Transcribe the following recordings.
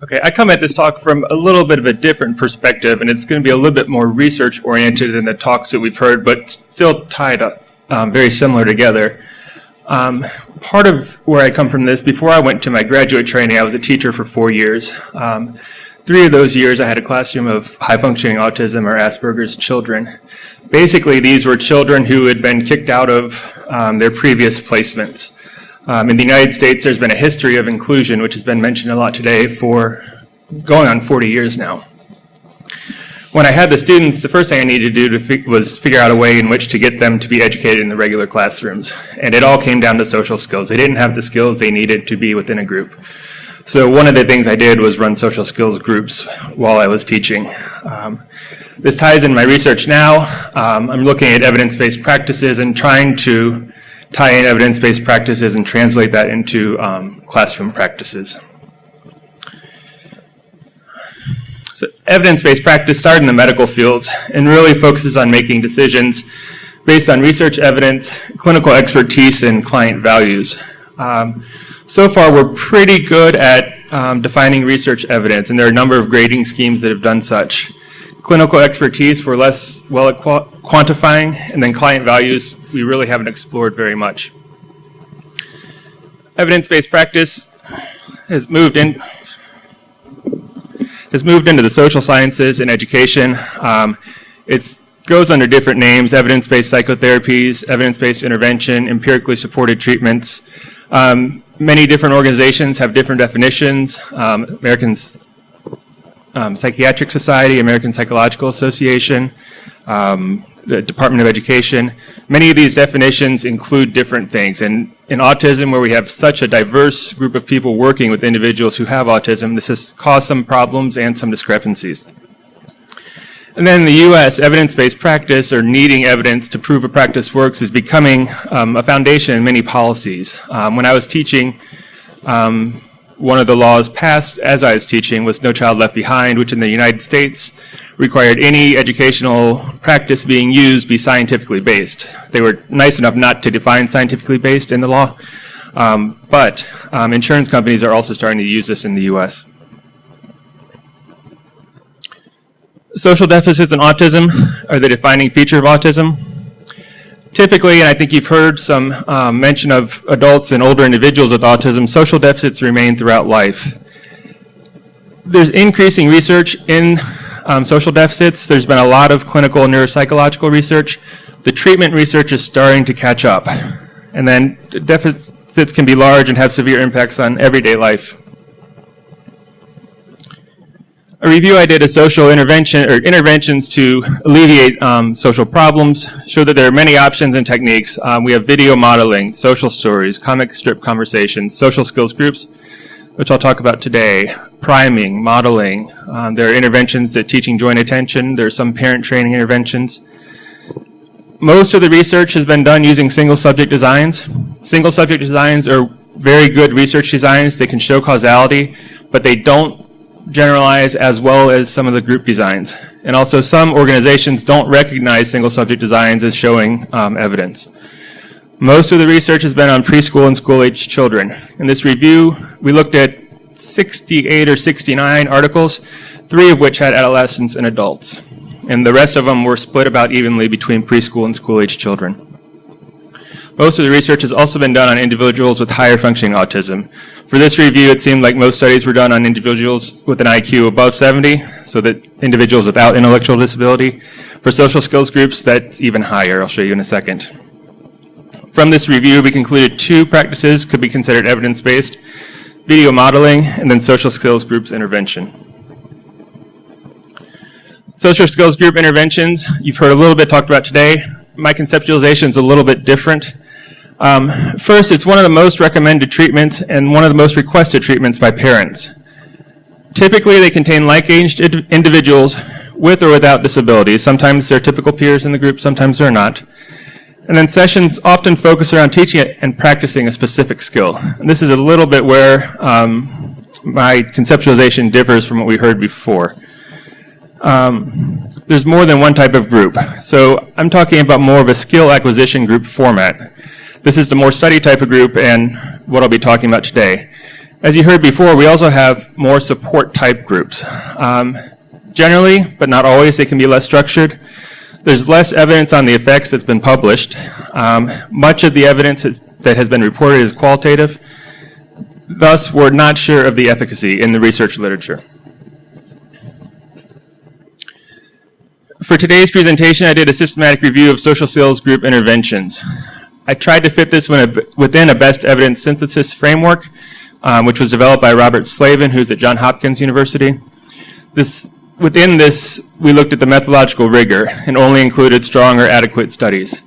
Okay, I come at this talk from a little bit of a different perspective, and it's going to be a little bit more research-oriented than the talks that we've heard, but still tied up very similar together. Part of where I come from this, before I went to my graduate training, I was a teacher for 4 years. 3 of those years, I had a classroom of high-functioning autism or Asperger's children. Basically, these were children who had been kicked out of their previous placements. In the United States, there's been a history of inclusion, which has been mentioned a lot today, for going on 40 years now. When I had the students, the first thing I needed to do was figure out a way in which to get them to be educated in the regular classrooms. And it all came down to social skills. They didn't have the skills they needed to be within a group. So one of the things I did was run social skills groups while I was teaching. This ties in my research now. I'm looking at evidence-based practices and trying to tie in evidence-based practices and translate that into classroom practices. So evidence-based practice started in the medical fields and really focuses on making decisions based on research evidence, clinical expertise, and client values. So far, we're pretty good at defining research evidence, and there are a number of grading schemes that have done such. Clinical expertise, we're less well at quantifying, and then client values, we really haven't explored very much. Evidence-based practice has moved into the social sciences and education. It goes under different names: evidence-based psychotherapies, evidence-based intervention, empirically supported treatments. Many different organizations have different definitions. American Psychiatric Society, American Psychological Association, the Department of Education. Many of these definitions include different things. And in autism, where we have such a diverse group of people working with individuals who have autism, this has caused some problems and some discrepancies. And then in the US, evidence-based practice, or needing evidence to prove a practice works, is becoming a foundation in many policies. When I was teaching, one of the laws passed as I was teaching was No Child Left Behind, which in the United States required any educational practice being used be scientifically based. They were nice enough not to define scientifically based in the law, but insurance companies are also starting to use this in the US. Social deficits in autism are the defining feature of autism. Typically, and I think you've heard some mention of adults and older individuals with autism, social deficits remain throughout life. There's increasing research in social deficits. There's been a lot of clinical neuropsychological research. The treatment research is starting to catch up. And then deficits can be large and have severe impacts on everyday life. A review I did of social intervention, or interventions to alleviate social problems, showed that there are many options and techniques. We have video modeling, social stories, comic strip conversations, social skills groups, which I'll talk about today, priming, modeling. There are interventions that teaching joint attention. There are some parent training interventions. Most of the research has been done using single subject designs. Single subject designs are very good research designs. They can show causality, but they don't generalize as well as some of the group designs. And also some organizations don't recognize single subject designs as showing evidence. Most of the research has been on preschool and school-aged children. In this review, we looked at 68 or 69 articles, 3 of which had adolescents and adults. And the rest of them were split about evenly between preschool and school-aged children. Most of the research has also been done on individuals with higher functioning autism. For this review, it seemed like most studies were done on individuals with an IQ above 70, so that individuals without intellectual disability. For social skills groups, that's even higher. I'll show you in a second. From this review, we concluded 2 practices could be considered evidence-based: video modeling and then social skills groups intervention. Social skills group interventions, you've heard a little bit talked about today. My conceptualization is a little bit different. First, it's one of the most recommended treatments and one of the most requested treatments by parents. Typically, they contain like-aged individuals with or without disabilities. Sometimes they're typical peers in the group, sometimes they're not. And then sessions often focus around teaching it and practicing a specific skill. And this is a little bit where my conceptualization differs from what we heard before. There's more than one type of group. So I'm talking about more of a skill acquisition group format. This is the more study type of group and what I'll be talking about today. As you heard before, we also have more support type groups. Generally, but not always, they can be less structured. There's less evidence on the effects that's been published. Much of the evidence that has been reported is qualitative. Thus, we're not sure of the efficacy in the research literature. For today's presentation, I did a systematic review of social skills group interventions. I tried to fit this within a best evidence synthesis framework, which was developed by Robert Slavin, who's at Johns Hopkins University. Within this, we looked at the methodological rigor and only included strong or adequate studies.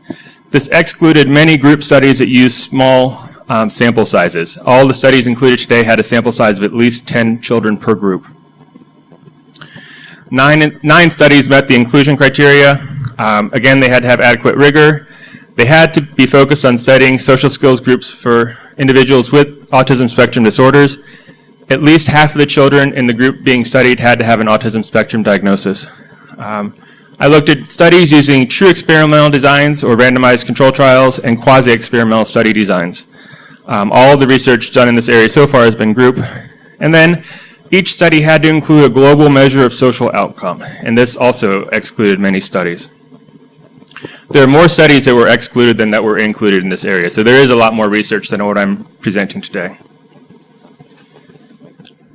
This excluded many group studies that use small sample sizes. All the studies included today had a sample size of at least 10 children per group. Nine studies met the inclusion criteria. Again, they had to have adequate rigor. They had to be focused on studying social skills groups for individuals with autism spectrum disorders. At least half of the children in the group being studied had to have an autism spectrum diagnosis. I looked at studies using true experimental designs or randomized control trials and quasi-experimental study designs. All of the research done in this area so far has been group. And then each study had to include a global measure of social outcome, and this also excluded many studies. There are more studies that were excluded than that were included in this area, so there is a lot more research than what I'm presenting today.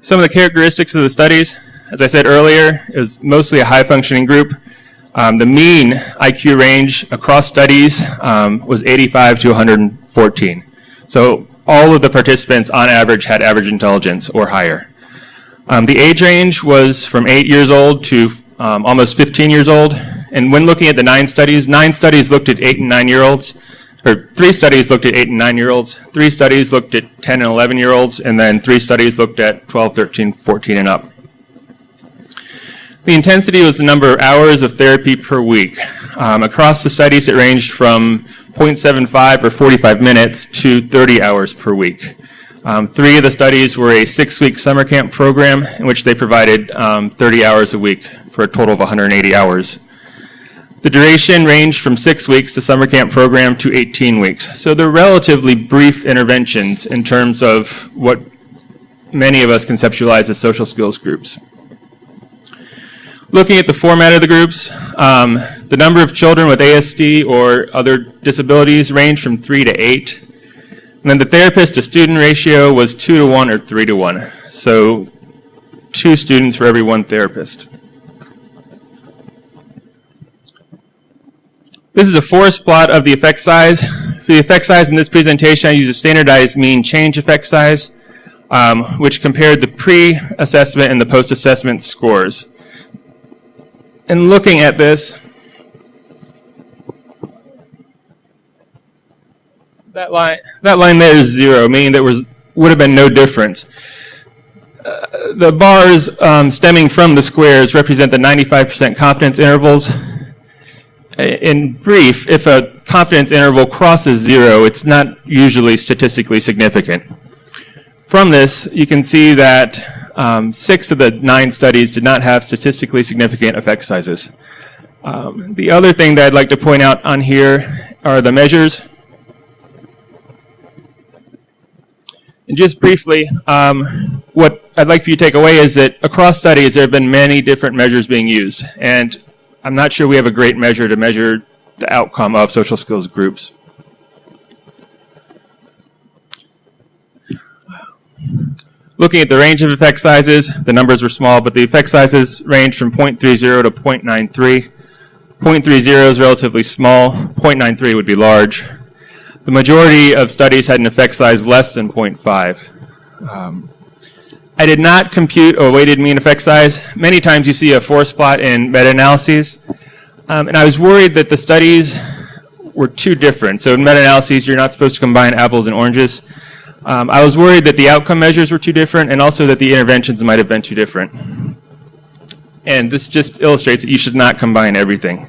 Some of the characteristics of the studies, as I said earlier, is mostly a high-functioning group. The mean IQ range across studies was 85 to 114. So all of the participants on average had average intelligence or higher. The age range was from 8 years old to almost 15 years old. And when looking at the 9 studies looked at 8 and 9-year-olds, or 3 studies looked at 8 and 9-year-olds, 3 studies looked at 10 and 11-year-olds, and then 3 studies looked at 12, 13, 14, and up. The intensity was the number of hours of therapy per week. Across the studies, it ranged from 0.75 or 45 minutes to 30 hours per week. 3 of the studies were a 6-week summer camp program in which they provided 30 hours a week for a total of 180 hours. The duration ranged from 6 weeks to summer camp program to 18 weeks. So they're relatively brief interventions in terms of what many of us conceptualize as social skills groups. Looking at the format of the groups, the number of children with ASD or other disabilities ranged from 3 to 8. And then the therapist to student ratio was 2 to 1 or 3 to 1. So 2 students for every 1 therapist. This is a forest plot of the effect size. For the effect size in this presentation, I use a standardized mean change effect size, which compared the pre-assessment and the post-assessment scores. And looking at this, that line there is 0, meaning there would have been no difference. The bars stemming from the squares represent the 95% confidence intervals. In brief, if a confidence interval crosses 0, it's not usually statistically significant. From this, you can see that 6 of the 9 studies did not have statistically significant effect sizes. The other thing that I'd like to point out on here are the measures. And just briefly, what I'd like for you to take away is that across studies, there have been many different measures being used. And I'm not sure we have a great measure to measure the outcome of social skills groups. Looking at the range of effect sizes, the numbers were small, but the effect sizes range from 0.30 to 0.93. 0.30 is relatively small, 0.93 would be large. The majority of studies had an effect size less than 0.5. I did not compute a weighted mean effect size. Many times you see a forest plot in meta-analyses, and I was worried that the studies were too different. So in meta-analyses, you're not supposed to combine apples and oranges. I was worried that the outcome measures were too different and also that the interventions might have been too different. And this just illustrates that you should not combine everything,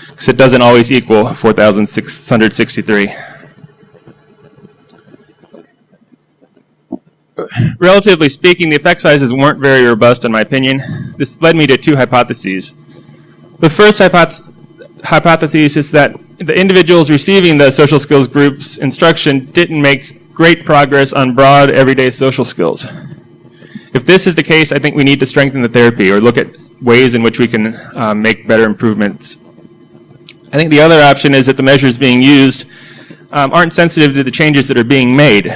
because it doesn't always equal 4,663. Relatively speaking, the effect sizes weren't very robust in my opinion. This led me to 2 hypotheses. The first hypothesis is that the individuals receiving the social skills group's instruction didn't make great progress on broad, everyday social skills. If this is the case, I think we need to strengthen the therapy or look at ways in which we can make better improvements. I think the other option is that the measures being used aren't sensitive to the changes that are being made.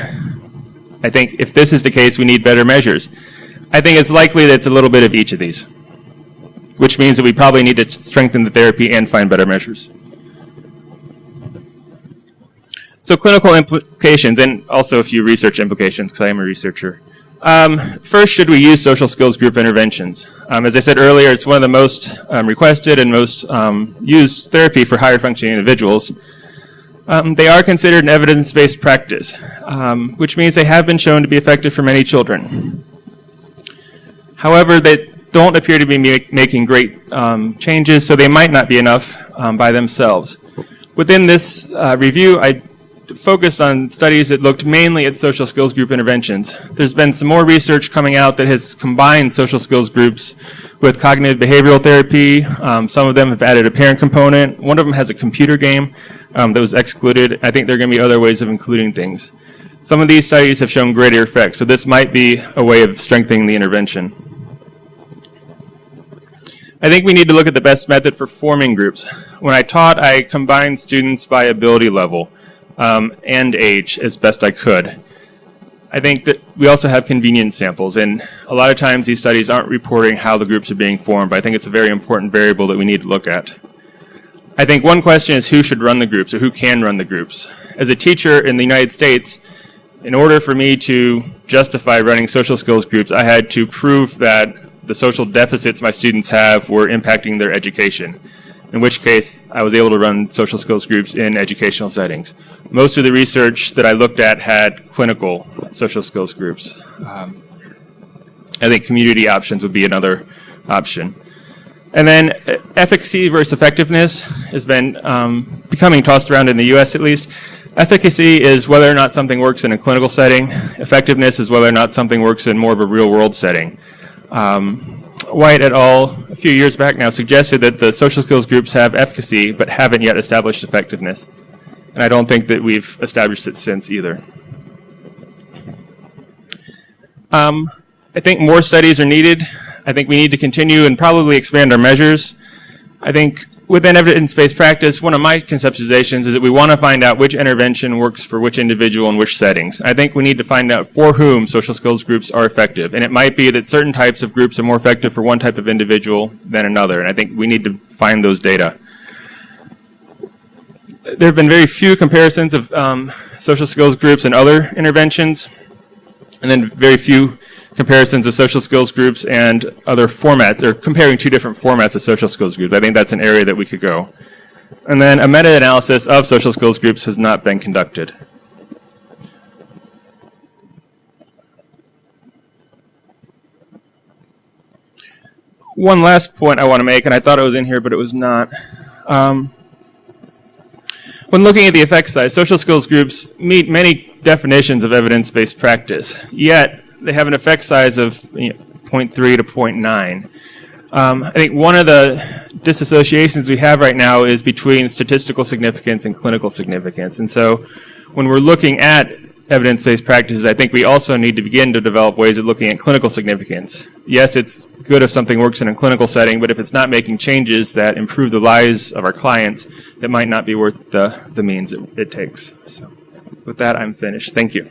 I think if this is the case, we need better measures. I think it's likely that it's a little bit of each of these, which means that we probably need to strengthen the therapy and find better measures. So clinical implications, and also a few research implications, because I am a researcher. First, should we use social skills group interventions? As I said earlier, it's one of the most requested and most used therapy for higher functioning individuals. They are considered an evidence-based practice, which means they have been shown to be effective for many children. However, they don't appear to be making great changes, so they might not be enough by themselves. Within this review, I focused on studies that looked mainly at social skills group interventions. There's been some more research coming out that has combined social skills groups with cognitive behavioral therapy. Some of them have added a parent component. One of them has a computer game that was excluded. I think there are going to be other ways of including things. Some of these studies have shown greater effects, so this might be a way of strengthening the intervention. I think we need to look at the best method for forming groups. When I taught, I combined students by ability level and age as best I could. I think that we also have convenience samples, and a lot of times these studies aren't reporting how the groups are being formed, but I think it's a very important variable that we need to look at. I think one question is who should run the groups, or who can run the groups. As a teacher in the United States, in order for me to justify running social skills groups, I had to prove that the social deficits my students have were impacting their education, in which case I was able to run social skills groups in educational settings. Most of the research that I looked at had clinical social skills groups. I think community options would be another option. And then efficacy versus effectiveness has been becoming tossed around in the US at least. Efficacy is whether or not something works in a clinical setting. Effectiveness is whether or not something works in more of a real world setting. White et al. A few years back now suggested that the social skills groups have efficacy but haven't yet established effectiveness. And I don't think that we've established it since either. I think more studies are needed. I think we need to continue and probably expand our measures. I think within evidence-based practice, one of my conceptualizations is that we want to find out which intervention works for which individual in which settings. I think we need to find out for whom social skills groups are effective. And it might be that certain types of groups are more effective for one type of individual than another. And I think we need to find those data. There have been very few comparisons of social skills groups and other interventions, and then very few comparisons of social skills groups and other formats, or comparing two different formats of social skills groups. I think that's an area that we could go. And then a meta-analysis of social skills groups has not been conducted. One last point I want to make, and I thought it was in here, but it was not. When looking at the effect size, social skills groups meet many definitions of evidence-based practice, yet they have an effect size of 0.3 to 0.9. I think one of the disassociations we have right now is between statistical significance and clinical significance. And so when we're looking at evidence-based practices, I think we also need to begin to develop ways of looking at clinical significance. Yes, it's good if something works in a clinical setting, but if it's not making changes that improve the lives of our clients, it might not be worth the means it takes. So with that, I'm finished. Thank you.